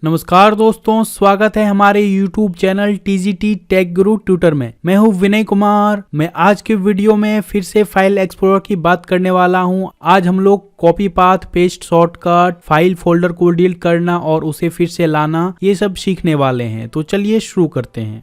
नमस्कार दोस्तों, स्वागत है हमारे YouTube चैनल TGT टेक गुरु ट्यूटर में। मैं हूं विनय कुमार। मैं आज के वीडियो में फिर से फाइल एक्सप्लोरर की बात करने वाला हूं। आज हम लोग copy path, paste shortcut, file folder को डिलीट करना और उसे फिर से लाना, ये सब सीखने वाले हैं। तो चलिए शुरू करते हैं।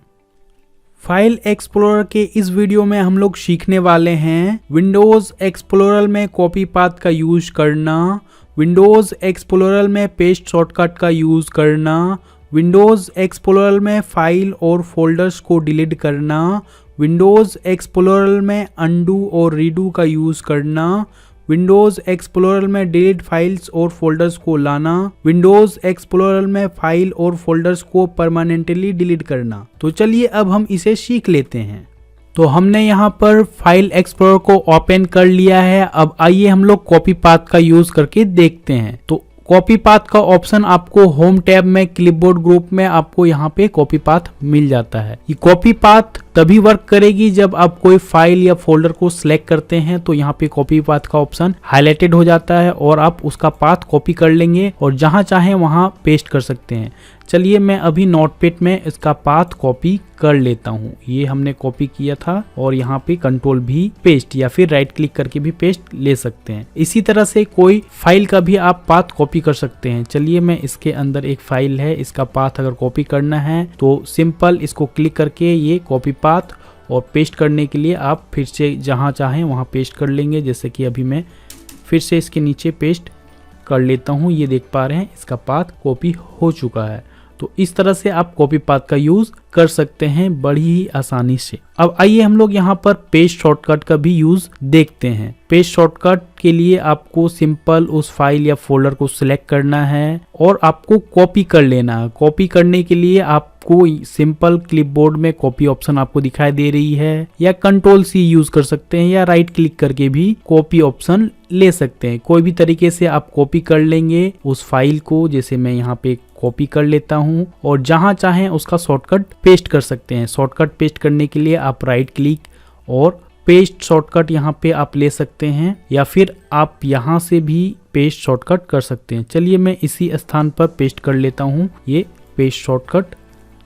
फाइल एक्सप्लोरर के इस वीडियो में हम लोग सीखने वाले हैं विंडोज एक्सप्लोरर में कॉपी पाथ का यूज करना, विंडोज एक्सप्लोरर में पेस्ट शॉर्टकट का यूज करना, विंडोज एक्सप्लोरर में फाइल और फोल्डर्स को डिलीट करना, विंडोज एक्सप्लोरर में अनडू और रीडू का यूज करना, विंडोज एक्सप्लोरर में डिलीट फाइल्स और फोल्डर्स को लाना, विंडोज एक्सप्लोरर में फाइल और फोल्डर्स को परमानेंटली डिलीट करना। तो चलिए अब हम इसे सीख लेते हैं। तो हमने यहाँ पर फाइल एक्सप्लोरर को ओपन कर लिया है। अब आइए हम लोग कॉपी पाथ का यूज करके देखते हैं। तो कॉपी पाथ का ऑप्शन आपको होम टैब में क्लिपबोर्ड ग्रुप में आपको यहाँ पे कॉपी पाथ मिल जाता है। ये कॉपी पाथ तभी वर्क करेगी जब आप कोई फाइल या फोल्डर को सिलेक्ट करते हैं तो यहाँ पे कॉपी पाथ का ऑप्शन हाईलाइटेड हो जाता है और आप उसका पाथ कॉपी कर लेंगे और जहां चाहें वहां पेस्ट कर सकते हैं। चलिए मैं अभी नोटपैड में इसका पाथ कॉपी कर लेता हूँ। ये हमने कॉपी किया था और यहाँ पे कंट्रोल भी पेस्ट या फिर राइट क्लिक करके भी पेस्ट ले सकते हैं। इसी तरह से कोई फाइल का भी आप पाथ कॉपी कर सकते हैं। चलिए मैं इसके अंदर एक फाइल है, इसका पाथ अगर कॉपी करना है तो सिंपल इसको क्लिक करके ये कॉपी पाथ और पेस्ट करने के लिए आप फिर से जहाँ चाहें वहाँ पेस्ट कर लेंगे। जैसे कि अभी मैं फिर से इसके नीचे पेस्ट कर लेता हूँ। ये देख पा रहे हैं इसका पाथ कॉपी हो चुका है। तो इस तरह से आप कॉपी पाथ का यूज कर सकते हैं बड़ी ही आसानी से। अब आइए हम लोग यहाँ पर पेस्ट शॉर्टकट का भी यूज देखते हैं। पेस्ट शॉर्टकट के लिए आपको सिंपल उस फाइल या फोल्डर को सिलेक्ट करना है और आपको कॉपी कर लेना है। कॉपी करने के लिए आपको सिंपल क्लिपबोर्ड में कॉपी ऑप्शन आपको दिखाई दे रही है या कंट्रोल C यूज कर सकते हैं या राइट क्लिक करके भी कॉपी ऑप्शन ले सकते हैं। कोई भी तरीके से आप कॉपी कर लेंगे उस फाइल को। जैसे मैं यहाँ पे कॉपी कर लेता हूँ और जहां चाहें उसका शॉर्टकट पेस्ट कर सकते हैं। शॉर्टकट पेस्ट करने के लिए आप राइट क्लिक और पेस्ट शॉर्टकट यहाँ पे आप ले सकते हैं या फिर आप यहाँ से भी पेस्ट शॉर्टकट कर सकते हैं। चलिए मैं इसी स्थान पर पेस्ट कर लेता हूँ। ये पेस्ट शॉर्टकट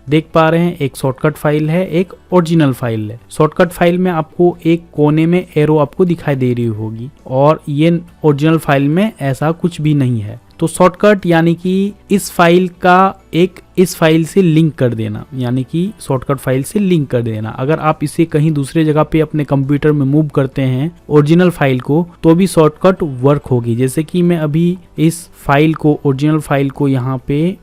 देख पा रहे हैं, एक शॉर्टकट फाइल है, एक ओरिजिनल फाइल है। शॉर्टकट फाइल में आपको एक कोने में एरो आपको दिखाई दे रही होगी और ये ओरिजिनल फाइल में ऐसा कुछ भी नहीं है। तो शॉर्टकट यानी कि इस फाइल का एक इस फाइल से लिंक कर देना, यानी कि शॉर्टकट फाइल से लिंक कर देना। अगर आप इसे कहीं दूसरे जगह पे अपने कंप्यूटर में मूव करते हैं ओरिजिनल फाइल को तो भी शॉर्टकट वर्क होगी। जैसे कि मैं अभी इस फाइल को ओरिजिनल फाइल को यहाँ पे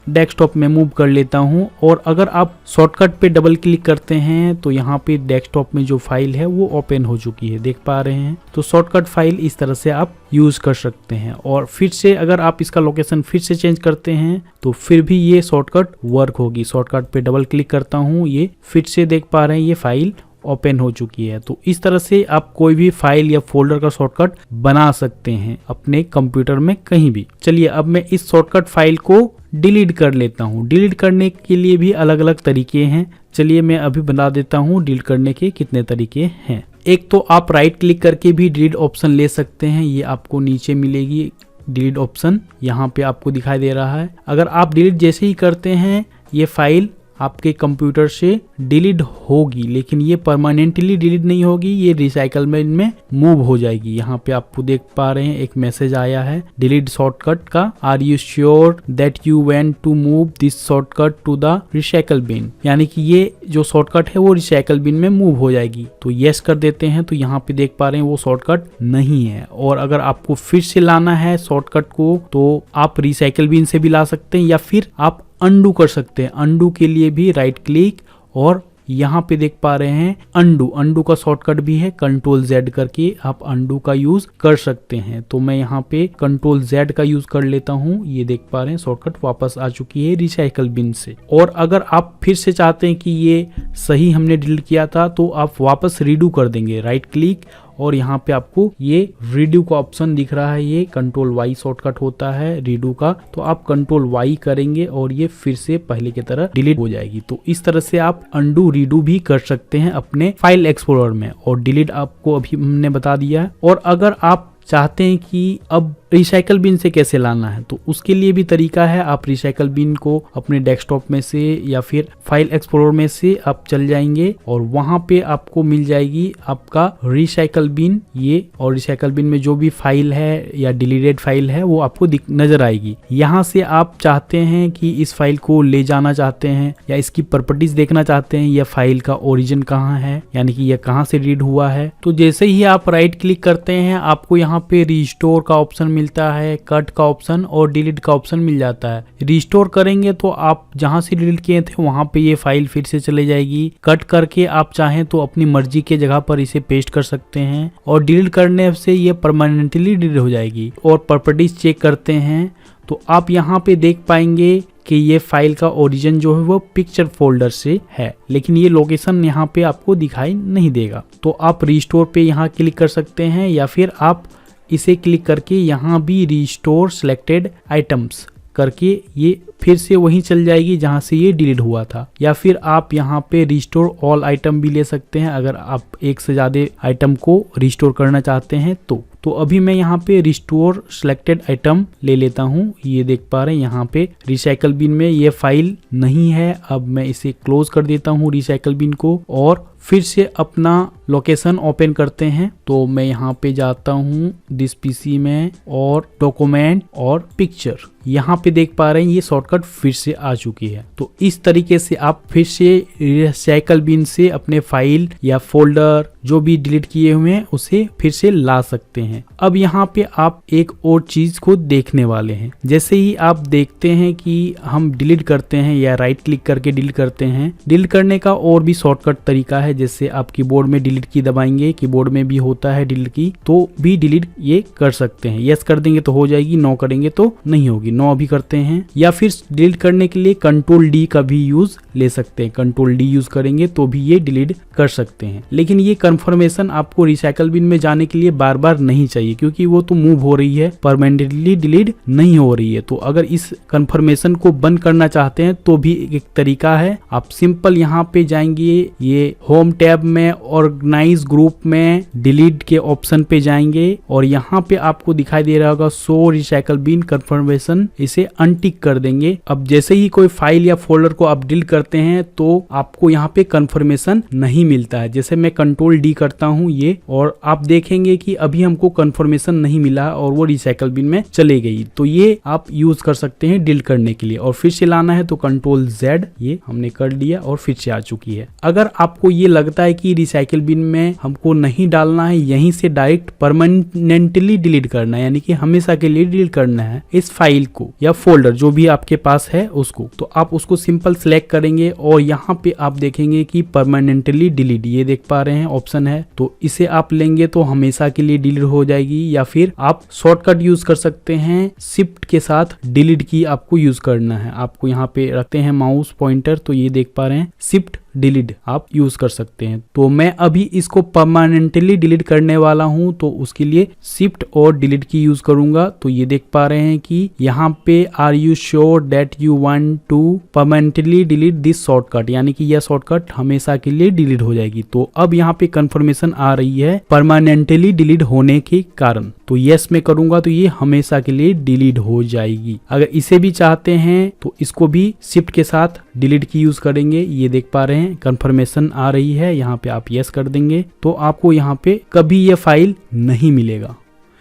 डेस्कटॉप में मूव कर लेता हूं और अगर आप शॉर्टकट पे डबल क्लिक करते हैं तो यहाँ पे डेस्कटॉप में जो फाइल है वो ओपन हो चुकी है, देख पा रहे हैं। तो शॉर्टकट फाइल इस तरह से आप यूज कर सकते हैं और फिर से अगर आप इसका लोकेशन फिर से चेंज करते हैं तो फिर भी ये शॉर्टकट वर्क होगी। शॉर्टकट पे डबल क्लिक करता हूँ, ये फिर से देख पा रहे हैं ये फाइल ओपन हो चुकी है। तो इस तरह से आप कोई भी फाइल या फोल्डर का शॉर्टकट बना सकते हैं अपने कंप्यूटर में कहीं भी। चलिए अब मैं इस शॉर्टकट फाइल को डिलीट कर लेता हूँ। डिलीट करने के लिए भी अलग अलग तरीके हैं। चलिए मैं अभी बता देता हूँ डिलीट करने के कितने तरीके हैं। एक तो आप राइट क्लिक करके भी डिलीट ऑप्शन ले सकते हैं। ये आपको नीचे मिलेगी डिलीट ऑप्शन, यहाँ पे आपको दिखाई दे रहा है। अगर आप डिलीट जैसे ही करते हैं ये फाइल आपके कंप्यूटर से डिलीट होगी, लेकिन ये परमानेंटली डिलीट नहीं होगी, ये रिसाइकल में मूव हो जाएगी। यहाँ पे आपको देख पा रहे हैं एक मैसेज आया है डिलीट शॉर्टकट का, are you sure that you want to move this shortcut to the recycle bin, यानी कि ये जो शॉर्टकट है वो रिसाइकल बिन में मूव हो जाएगी। तो यस कर देते हैं। तो यहाँ पे देख पा रहे हैं वो शॉर्टकट नहीं है और अगर आपको फिर से लाना है शॉर्टकट को तो आप रिसाइकल बिन से भी ला सकते हैं या फिर आप अनडू कर सकते हैं। अनडू के लिए भी राइट क्लिक और यहाँ पे देख पा रहे हैं अनडू का शॉर्टकट भी है, कंट्रोल Z करके आप अनडू का यूज कर सकते हैं। तो मैं यहाँ पे कंट्रोल Z का यूज कर लेता हूँ। ये देख पा रहे हैं शॉर्टकट वापस आ चुकी है रिसाइकल बिन से। और अगर आप फिर से चाहते हैं कि ये सही हमने डिलीट किया था तो आप वापस रीडू कर देंगे, राइट क्लिक और यहाँ पे आपको ये रीडू का ऑप्शन दिख रहा है। ये कंट्रोल Y शॉर्टकट होता है रीडू का, तो आप कंट्रोल Y करेंगे और ये फिर से पहले की तरह डिलीट हो जाएगी। तो इस तरह से आप अनडू रीडू भी कर सकते हैं अपने फाइल एक्सप्लोरर में। और डिलीट आपको अभी हमने बता दिया है। और अगर आप चाहते हैं कि अब रिसाइकल बिन से कैसे लाना है, तो उसके लिए भी तरीका है। आप रिसाइकल बिन को अपने डेस्कटॉप में से या फिर फाइल एक्सप्लोरर में से आप चल जाएंगे और वहां पे आपको मिल जाएगी आपका रिसाइकल बिन ये, और रिसाइकल बिन में जो भी फाइल है या डिलीटेड फाइल है वो आपको नजर आएगी। यहाँ से आप चाहते हैं कि इस फाइल को ले जाना चाहते हैं या इसकी प्रॉपर्टीज देखना चाहते हैं, या फाइल का ओरिजिन कहाँ है, यानी कि यह कहाँ से रीड हुआ है। तो जैसे ही आप राइट क्लिक करते हैं आपको यहाँ पे रिस्टोर का ऑप्शन मिलता है, कट का ऑप्शन और डिलीट का ऑप्शन मिल जाता है। रिस्टोर करेंगे तो आप जहां से डिलीट किए थे वहां पे ये फाइल फिर से चले जाएगी। कट करके आप चाहें तो अपनी मर्जी के जगह पर इसे पेस्ट कर सकते हैं, और डिलीट करने से ये परमानेंटली डिलीट हो जाएगी। और प्रॉपर्टीज चेक करते हैं तो आप यहाँ पे देख पाएंगे कि ये फाइल का ओरिजिन जो है वो पिक्चर फोल्डर से है, लेकिन ये लोकेशन यहाँ पे आपको दिखाई नहीं देगा। तो आप रिस्टोर पे यहाँ क्लिक कर सकते हैं, या फिर आप इसे क्लिक करके यहाँ भी रिस्टोर सिलेक्टेड आइटम्स करके ये फिर से वहीं चल जाएगी जहां से ये डिलीट हुआ था। या फिर आप यहाँ पे रिस्टोर ऑल आइटम भी ले सकते हैं अगर आप एक से ज्यादा आइटम को रिस्टोर करना चाहते हैं तो अभी मैं यहाँ पे रिस्टोर सिलेक्टेड आइटम ले लेता हूँ। ये देख पा रहे हैं यहाँ पे रिसाइकल बिन में ये फाइल नहीं है। अब मैं इसे क्लोज कर देता हूँ रिसाइकल बिन को, और फिर से अपना लोकेशन ओपन करते हैं। तो मैं यहाँ पे जाता हूँ दिस पीसी में और डॉक्यूमेंट और पिक्चर, यहाँ पे देख पा रहे हैं ये शॉर्टकट फिर से आ चुकी है। तो इस तरीके से आप फिर से रिसाइकल बिन से अपने फाइल या फोल्डर जो भी डिलीट किए हुए हैं उसे फिर से ला सकते हैं। अब यहाँ पे आप एक और चीज को देखने वाले हैं। जैसे ही आप देखते हैं कि हम डिलीट करते हैं या राइट क्लिक करके डिलीट करते हैं, डिलीट करने का और भी शॉर्टकट तरीका है। जैसे आप कीबोर्ड में डिलीट की दबाएंगे, कीबोर्ड में भी होता है डिलीट की, तो भी डिलीट ये कर सकते हैं। यस कर देंगे तो हो जाएगी, नो करेंगे तो नहीं होगी। नो अभी करते हैं, या फिर डिलीट करने के लिए कंट्रोल डी का भी यूज ले सकते हैं। कंट्रोल डी यूज करेंगे तो भी ये डिलीट कर सकते हैं। लेकिन ये कंफर्मेशन आपको रिसाइकल बिन में जाने के लिए बार बार नहीं चाहिए, क्योंकि वो तो मूव हो रही है, परमानेंटली डिलीट नहीं हो रही है। तो अगर इस कंफर्मेशन को बंद करना चाहते हैं तो भी एक तरीका है। आप सिंपल यहाँ पे जाएंगे, ये होम टैब में ऑर्गेनाइज ग्रुप में डिलीट के ऑप्शन पे जाएंगे, और यहाँ पे आपको दिखाई दे रहा होगा शो रिसाइकल बिन कंफर्मेशन, इसे अनटिक कर देंगे। अब जैसे ही कोई फाइल या फोल्डर को आप डिलीट करते हैं तो आपको यहाँ पे कंफर्मेशन नहीं मिलता है। जैसे मैं कंट्रोल डी करता हूँ ये, और आप देखेंगे कि अभी हमको कंफर्मेशन नहीं मिला और वो रिसाइकल बिन में चले गई। तो ये आप यूज कर सकते हैं डिलीट करने के लिए। और फिर से लाना है तो कंट्रोल जेड, ये हमने कर लिया और फिर से आ चुकी है। अगर आपको ये लगता है कि रिसाइकल बिन में हमको नहीं डालना है, यहीं से डायरेक्ट परमानेंटली डिलीट करना है, यानी कि हमेशा के लिए डिलीट करना है इस फाइल को या फोल्डर जो भी आपके पास है उसको, तो आप उसको सिंपल सिलेक्ट करेंगे और यहाँ पे आप देखेंगे कि परमानेंटली डिलीट, ये देख पा रहे हैं ऑप्शन है। तो इसे आप लेंगे तो हमेशा के लिए डिलीट हो जाएगी। या फिर आप शॉर्टकट यूज कर सकते हैं, शिफ्ट के साथ डिलीट की आपको यूज करना है। आपको यहाँ पे रखते हैं माउस पॉइंटर, तो ये देख पा रहे हैं शिफ्ट डिलीट आप यूज कर सकते हैं। तो मैं अभी इसको परमानेंटली डिलीट करने वाला हूं, तो उसके लिए शिफ्ट और डिलीट की यूज करूंगा। तो ये देख पा रहे हैं कि यहाँ पे are you sure that you want to permanently delete this shortcut, यानी कि यह शॉर्टकट हमेशा के लिए डिलीट हो जाएगी। तो अब यहाँ पे कंफर्मेशन आ रही है परमानेंटली डिलीट होने के कारण। तो यस मैं करूंगा तो ये हमेशा के लिए डिलीट हो जाएगी। अगर इसे भी चाहते हैं तो इसको भी शिफ्ट के साथ डिलीट की यूज करेंगे। ये देख पा रहे हैं कंफर्मेशन आ रही है, यहाँ पे आप यस कर देंगे तो आपको यहाँ पे कभी ये फाइल नहीं मिलेगा।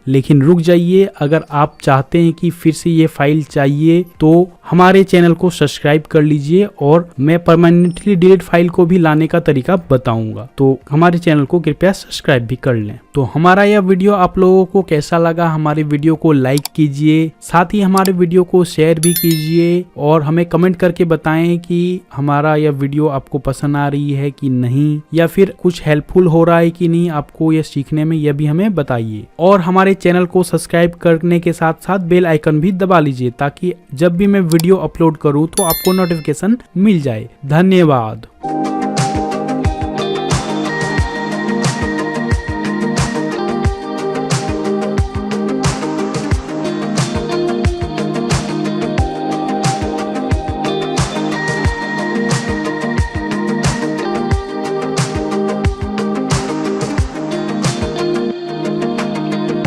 लेकिन रुक जाइए, अगर आप चाहते हैं कि फिर से ये फाइल चाहिए तो हमारे चैनल को सब्सक्राइब कर लीजिए और मैं परमानेंटली डिलीट फाइल को भी लाने का तरीका बताऊंगा। तो हमारे चैनल को कृपया सब्सक्राइब भी कर लें। तो हमारा यह वीडियो आप लोगों को कैसा लगा, हमारे वीडियो को लाइक कीजिए, साथ ही हमारे वीडियो को शेयर भी कीजिए और हमें कमेंट करके बताएं कि हमारा यह वीडियो आपको पसंद आ रही है कि नहीं, या फिर कुछ हेल्पफुल हो रहा है कि नहीं आपको यह सीखने में, यह भी हमें बताइए। और हमारे चैनल को सब्सक्राइब करने के साथ साथ बेल आइकन भी दबा लीजिए ताकि जब भी मैं वीडियो अपलोड करूं तो आपको नोटिफिकेशन मिल जाए। धन्यवाद।